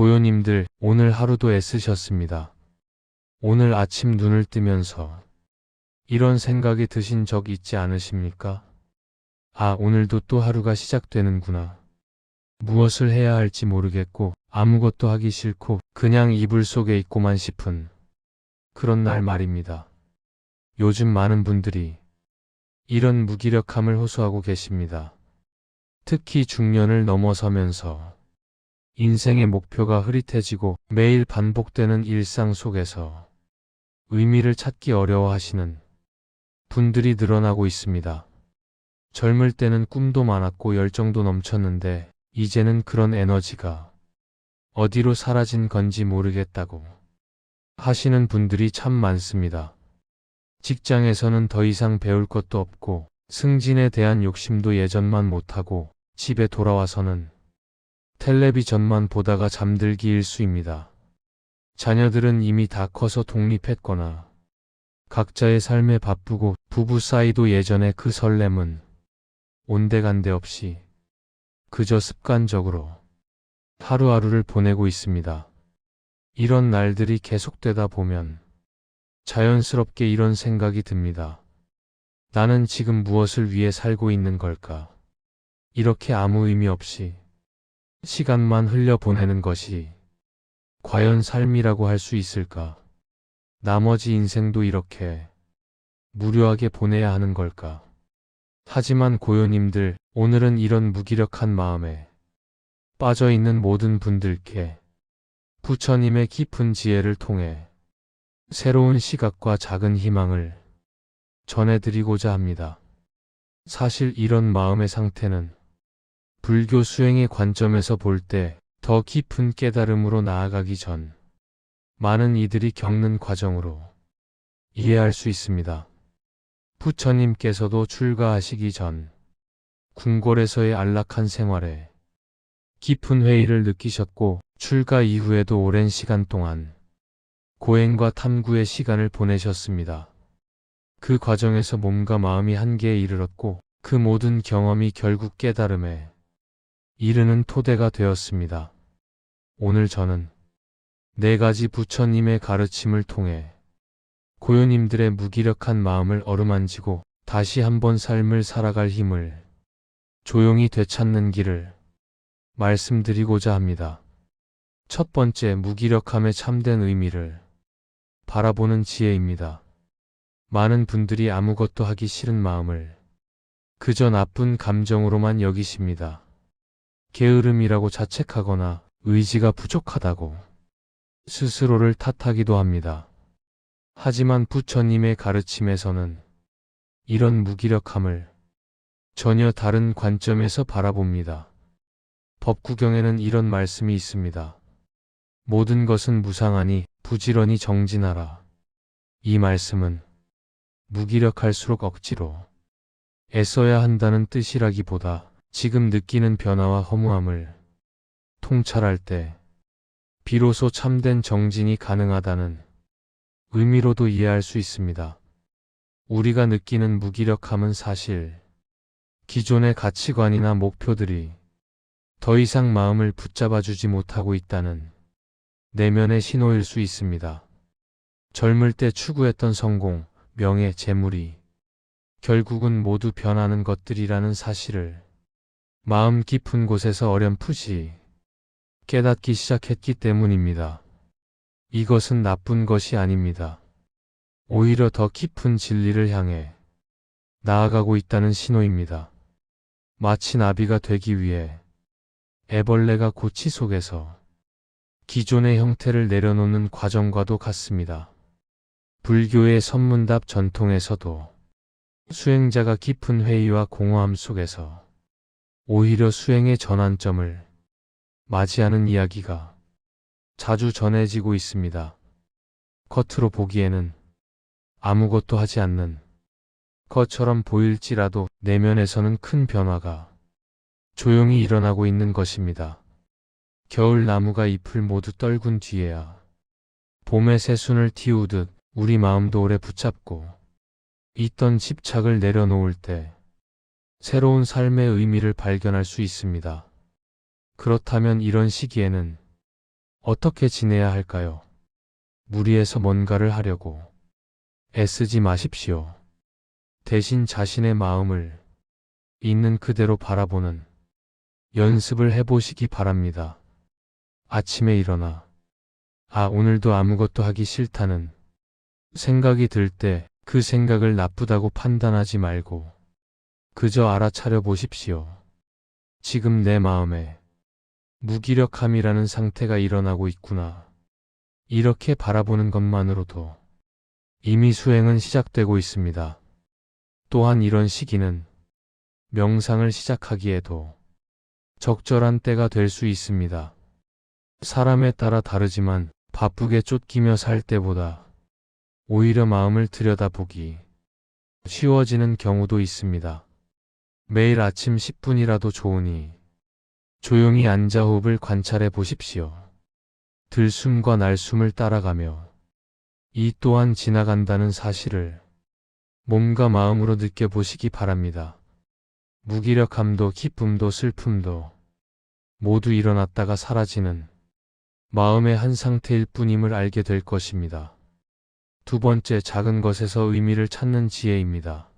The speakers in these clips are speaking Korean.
고요님들, 오늘 하루도 애쓰셨습니다. 오늘 아침 눈을 뜨면서 이런 생각이 드신 적 있지 않으십니까? 아, 오늘도 또 하루가 시작되는구나. 무엇을 해야 할지 모르겠고 아무것도 하기 싫고 그냥 이불 속에 있고만 싶은 그런 날 말입니다. 요즘 많은 분들이 이런 무기력함을 호소하고 계십니다. 특히 중년을 넘어서면서 인생의 목표가 흐릿해지고 매일 반복되는 일상 속에서 의미를 찾기 어려워하시는 분들이 늘어나고 있습니다. 젊을 때는 꿈도 많았고 열정도 넘쳤는데 이제는 그런 에너지가 어디로 사라진 건지 모르겠다고 하시는 분들이 참 많습니다. 직장에서는 더 이상 배울 것도 없고 승진에 대한 욕심도 예전만 못하고 집에 돌아와서는 텔레비전만 보다가 잠들기 일쑤입니다. 자녀들은 이미 다 커서 독립했거나 각자의 삶에 바쁘고 부부 사이도 예전의 그 설렘은 온데간데 없이 그저 습관적으로 하루하루를 보내고 있습니다. 이런 날들이 계속되다 보면 자연스럽게 이런 생각이 듭니다. 나는 지금 무엇을 위해 살고 있는 걸까? 이렇게 아무 의미 없이 시간만 흘려보내는 것이 과연 삶이라고 할 수 있을까? 나머지 인생도 이렇게 무료하게 보내야 하는 걸까? 하지만 고요님들, 오늘은 이런 무기력한 마음에 빠져있는 모든 분들께 부처님의 깊은 지혜를 통해 새로운 시각과 작은 희망을 전해드리고자 합니다. 사실 이런 마음의 상태는 불교 수행의 관점에서 볼 때 더 깊은 깨달음으로 나아가기 전 많은 이들이 겪는 과정으로 이해할 수 있습니다. 부처님께서도 출가하시기 전 궁궐에서의 안락한 생활에 깊은 회의를 느끼셨고 출가 이후에도 오랜 시간 동안 고행과 탐구의 시간을 보내셨습니다. 그 과정에서 몸과 마음이 한계에 이르렀고 그 모든 경험이 결국 깨달음에 이르는 토대가 되었습니다. 오늘 저는 4가지 부처님의 가르침을 통해 고요님들의 무기력한 마음을 어루만지고 다시 한번 삶을 살아갈 힘을 조용히 되찾는 길을 말씀드리고자 합니다. 첫 번째, 무기력함의 참된 의미를 바라보는 지혜입니다. 많은 분들이 아무것도 하기 싫은 마음을 그저 나쁜 감정으로만 여기십니다. 게으름이라고 자책하거나 의지가 부족하다고 스스로를 탓하기도 합니다. 하지만 부처님의 가르침에서는 이런 무기력함을 전혀 다른 관점에서 바라봅니다. 법구경에는 이런 말씀이 있습니다. 모든 것은 무상하니 부지런히 정진하라. 이 말씀은 무기력할수록 억지로 애써야 한다는 뜻이라기보다 지금 느끼는 변화와 허무함을 통찰할 때 비로소 참된 정진이 가능하다는 의미로도 이해할 수 있습니다. 우리가 느끼는 무기력함은 사실 기존의 가치관이나 목표들이 더 이상 마음을 붙잡아주지 못하고 있다는 내면의 신호일 수 있습니다. 젊을 때 추구했던 성공, 명예, 재물이 결국은 모두 변하는 것들이라는 사실을 마음 깊은 곳에서 어렴풋이 깨닫기 시작했기 때문입니다. 이것은 나쁜 것이 아닙니다. 오히려 더 깊은 진리를 향해 나아가고 있다는 신호입니다. 마치 나비가 되기 위해 애벌레가 고치 속에서 기존의 형태를 내려놓는 과정과도 같습니다. 불교의 선문답 전통에서도 수행자가 깊은 회의와 공허함 속에서 오히려 수행의 전환점을 맞이하는 이야기가 자주 전해지고 있습니다. 겉으로 보기에는 아무것도 하지 않는 것처럼 보일지라도 내면에서는 큰 변화가 조용히 일어나고 있는 것입니다. 겨울 나무가 잎을 모두 떨군 뒤에야 봄의 새순을 틔우듯 우리 마음도 오래 붙잡고 있던 집착을 내려놓을 때 새로운 삶의 의미를 발견할 수 있습니다. 그렇다면 이런 시기에는 어떻게 지내야 할까요? 무리해서 뭔가를 하려고 애쓰지 마십시오. 대신 자신의 마음을 있는 그대로 바라보는 연습을 해보시기 바랍니다. 아침에 일어나 오늘도 아무것도 하기 싫다는 생각이 들 때 그 생각을 나쁘다고 판단하지 말고 그저 알아차려 보십시오. 지금 내 마음에 무기력함이라는 상태가 일어나고 있구나. 이렇게 바라보는 것만으로도 이미 수행은 시작되고 있습니다. 또한 이런 시기는 명상을 시작하기에도 적절한 때가 될 수 있습니다. 사람에 따라 다르지만 바쁘게 쫓기며 살 때보다 오히려 마음을 들여다보기 쉬워지는 경우도 있습니다. 매일 아침 10분이라도 좋으니 조용히 앉아 호흡을 관찰해 보십시오. 들숨과 날숨을 따라가며 이 또한 지나간다는 사실을 몸과 마음으로 느껴보시기 바랍니다. 무기력함도 기쁨도 슬픔도 모두 일어났다가 사라지는 마음의 한 상태일 뿐임을 알게 될 것입니다. 두 번째, 작은 것에서 의미를 찾는 지혜입니다.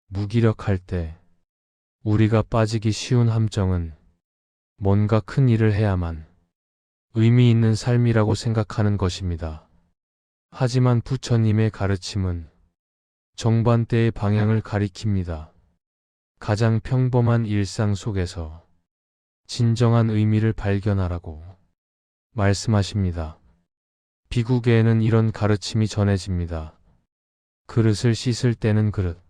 무기력할 때 우리가 빠지기 쉬운 함정은 뭔가 큰 일을 해야만 의미 있는 삶이라고 생각하는 것입니다. 하지만 부처님의 가르침은 정반대의 방향을 가리킵니다. 가장 평범한 일상 속에서 진정한 의미를 발견하라고 말씀하십니다. 비구계에는 이런 가르침이 전해집니다. 그릇을 씻을 때는 그릇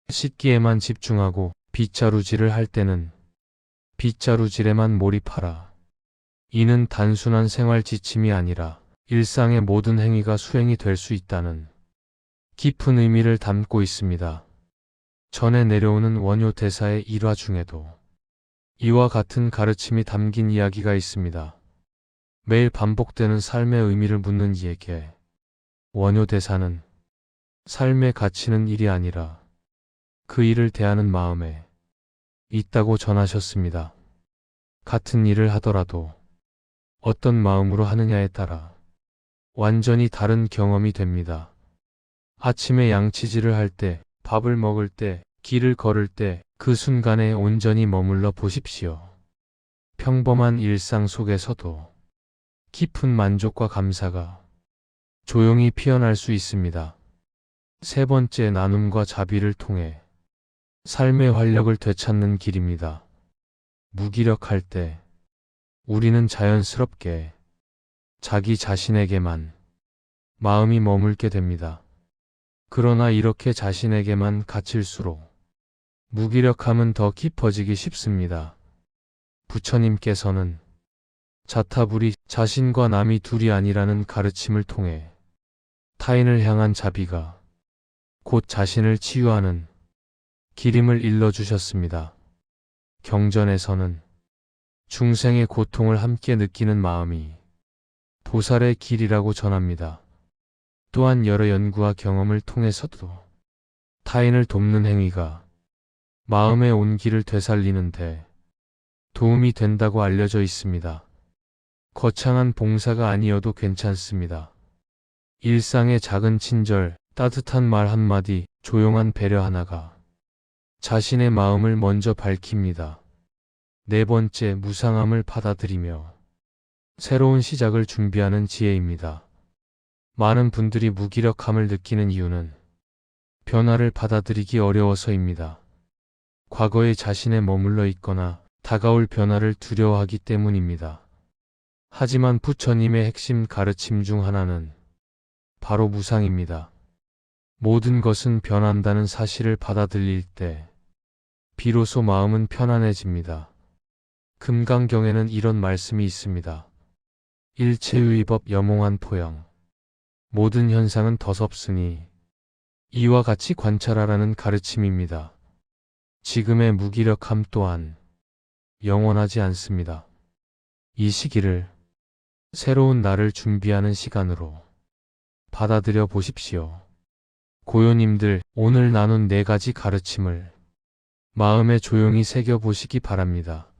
씻기에만 집중하고 빗자루질을 할 때는 빗자루질에만 몰입하라. 이는 단순한 생활 지침이 아니라 일상의 모든 행위가 수행이 될 수 있다는 깊은 의미를 담고 있습니다. 전해 내려오는 원효 대사의 일화 중에도 이와 같은 가르침이 담긴 이야기가 있습니다. 매일 반복되는 삶의 의미를 묻는 이에게 원효 대사는 삶의 가치는 일이 아니라 그 일을 대하는 마음에 있다고 전하셨습니다. 같은 일을 하더라도 어떤 마음으로 하느냐에 따라 완전히 다른 경험이 됩니다. 아침에 양치질을 할 때, 밥을 먹을 때, 길을 걸을 때 그 순간에 온전히 머물러 보십시오. 평범한 일상 속에서도 깊은 만족과 감사가 조용히 피어날 수 있습니다. 세 번째, 나눔과 자비를 통해 삶의 활력을 되찾는 길입니다. 무기력할 때 우리는 자연스럽게 자기 자신에게만 마음이 머물게 됩니다. 그러나 이렇게 자신에게만 갇힐수록 무기력함은 더 깊어지기 쉽습니다. 부처님께서는 자타불이 자신과 남이 둘이 아니라는 가르침을 통해 타인을 향한 자비가 곧 자신을 치유하는 길임을 일러주셨습니다. 경전에서는 중생의 고통을 함께 느끼는 마음이 보살의 길이라고 전합니다. 또한 여러 연구와 경험을 통해서도 타인을 돕는 행위가 마음의 온기를 되살리는데 도움이 된다고 알려져 있습니다. 거창한 봉사가 아니어도 괜찮습니다. 일상의 작은 친절, 따뜻한 말 한마디, 조용한 배려 하나가 자신의 마음을 먼저 밝힙니다. 네 번째, 무상함을 받아들이며 새로운 시작을 준비하는 지혜입니다. 많은 분들이 무기력함을 느끼는 이유는 변화를 받아들이기 어려워서입니다. 과거의 자신에 머물러 있거나 다가올 변화를 두려워하기 때문입니다. 하지만 부처님의 핵심 가르침 중 하나는 바로 무상입니다. 모든 것은 변한다는 사실을 받아들일 때 비로소 마음은 편안해집니다. 금강경에는 이런 말씀이 있습니다. 일체유의법 여몽한 포영. 모든 현상은 덧없으니 이와 같이 관찰하라는 가르침입니다. 지금의 무기력함 또한 영원하지 않습니다. 이 시기를 새로운 날을 준비하는 시간으로 받아들여 보십시오. 고요님들, 오늘 나눈 4가지 가르침을 마음에 조용히 새겨 보시기 바랍니다.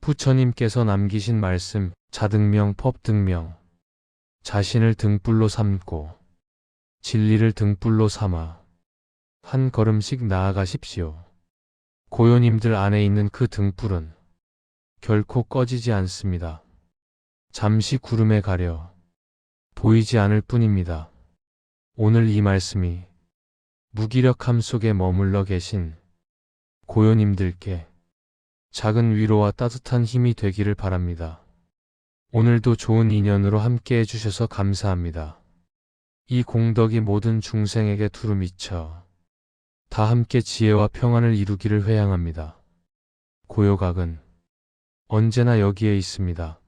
부처님께서 남기신 말씀, 자등명, 법등명. 자신을 등불로 삼고 진리를 등불로 삼아 한 걸음씩 나아가십시오. 고요님들 안에 있는 그 등불은 결코 꺼지지 않습니다. 잠시 구름에 가려 보이지 않을 뿐입니다. 오늘 이 말씀이 무기력함 속에 머물러 계신 고요님들께 작은 위로와 따뜻한 힘이 되기를 바랍니다. 오늘도 좋은 인연으로 함께 해주셔서 감사합니다. 이 공덕이 모든 중생에게 두루 미쳐 다 함께 지혜와 평안을 이루기를 회양합니다. 고요각은 언제나 여기에 있습니다.